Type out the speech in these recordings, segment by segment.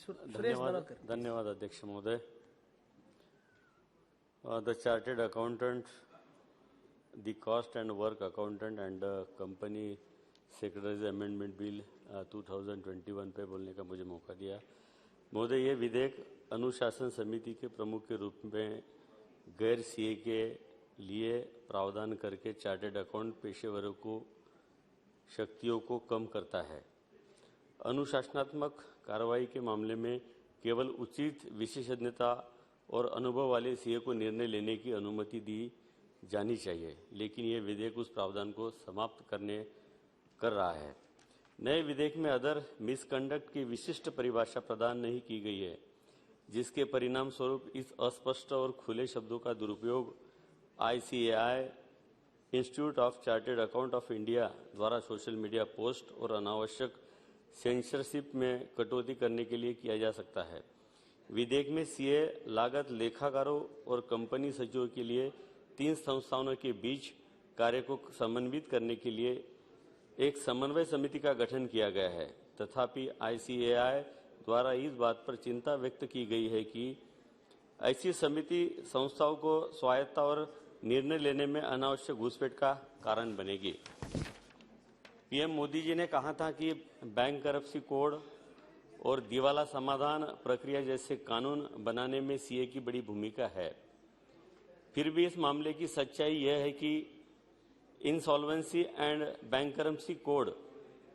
धन्यवाद अध्यक्ष महोदय। The chartered accountant, the cost and work accountant and company secretaries amendment bill 2021 पे बोलने का मुझे मौका दिया। महोदय, ये विधेयक अनुशासन समिति के प्रमुख के रूप में गैर सीए के लिए प्रावधान करके चार्टेड अकाउंट पेशेवरों को शक्तियों को कम करता है। अनुशासनात्मक कार्रवाई के मामले में केवल उचित विशेषज्ञता और अनुभव वाले सीए को निर्णय लेने की अनुमति दी जानी चाहिए, लेकिन ये विधेयक उस प्रावधान को समाप्त कर रहा है। नए विधेयक में अदर मिसकंडक्ट की विशिष्ट परिभाषा प्रदान नहीं की गई है, जिसके परिणाम स्वरूप इस अस्पष्ट और खुले शब्दों का दुरुपयोग ICAI institute of chartered account of India द्वारा सोशल मीडिया पोस्ट और अनावश्यक सेंसरशिप में कटौती करने के लिए किया जा सकता है। विधेयक में सीए लागत लेखाकारों और कंपनी सचिवों के लिए 3 संस्थाओं के बीच कार्य को समन्वित करने के लिए एक समन्वय समिति का गठन किया गया है। तथापि ICAI द्वारा इस बात पर चिंता व्यक्त की गई है कि ऐसी समिति संस्थाओं को स्वायत्तता और निर्णय लेने में अनावश्यक घुसपैठ का कारण बनेगी। पीएम मोदी जी ने कहा था कि बैंक करप्सी कोड और दिवाला समाधान प्रक्रिया जैसे कानून बनाने में सीए की बड़ी भूमिका है। फिर भी इस मामले की सच्चाई यह है कि इंसॉल्वेंसी एंड बैंकरप्सी कोड,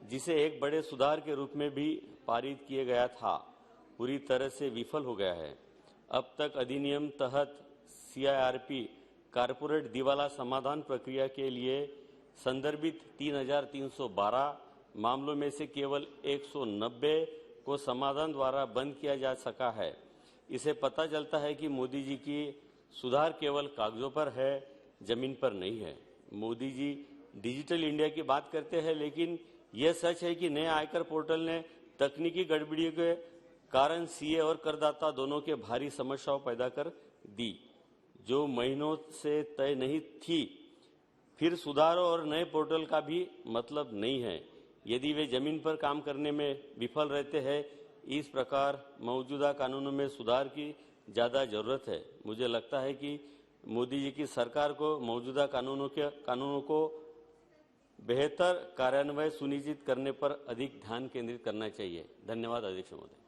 जिसे एक बड़े सुधार के रूप में भी पारित किया गया था, पूरी तरह से विफल हो गया है। अब तक अधिनियम तहत CIRP कारपोरेट दिवाला समाधान प्रक्रिया के लिए संदर्भित 3312 मामलों में से केवल 190 को समाधान द्वारा बंद किया जा सका है। इसे पता चलता है कि मोदी जी की सुधार केवल कागजों पर है, जमीन पर नहीं है। मोदी जी डिजिटल इंडिया की बात करते हैं, लेकिन यह सच है कि नए आयकर पोर्टल ने तकनीकी गड़बड़ियों के कारण सीए और करदाता दोनों के भारी समस्याओं पैदा कर दी, जो महीनों से तय नहीं थी। फिर सुधारों और नए पोर्टल का भी मतलब नहीं है यदि वे जमीन पर काम करने में विफल रहते हैं। इस प्रकार मौजूदा कानूनों में सुधार की ज्यादा जरूरत है। मुझे लगता है कि मोदी जी की सरकार को मौजूदा कानूनों को बेहतर कार्यान्वयन सुनिश्चित करने पर अधिक ध्यान केंद्रित करना चाहिए। धन्यवाद अध्यक्ष महोदय।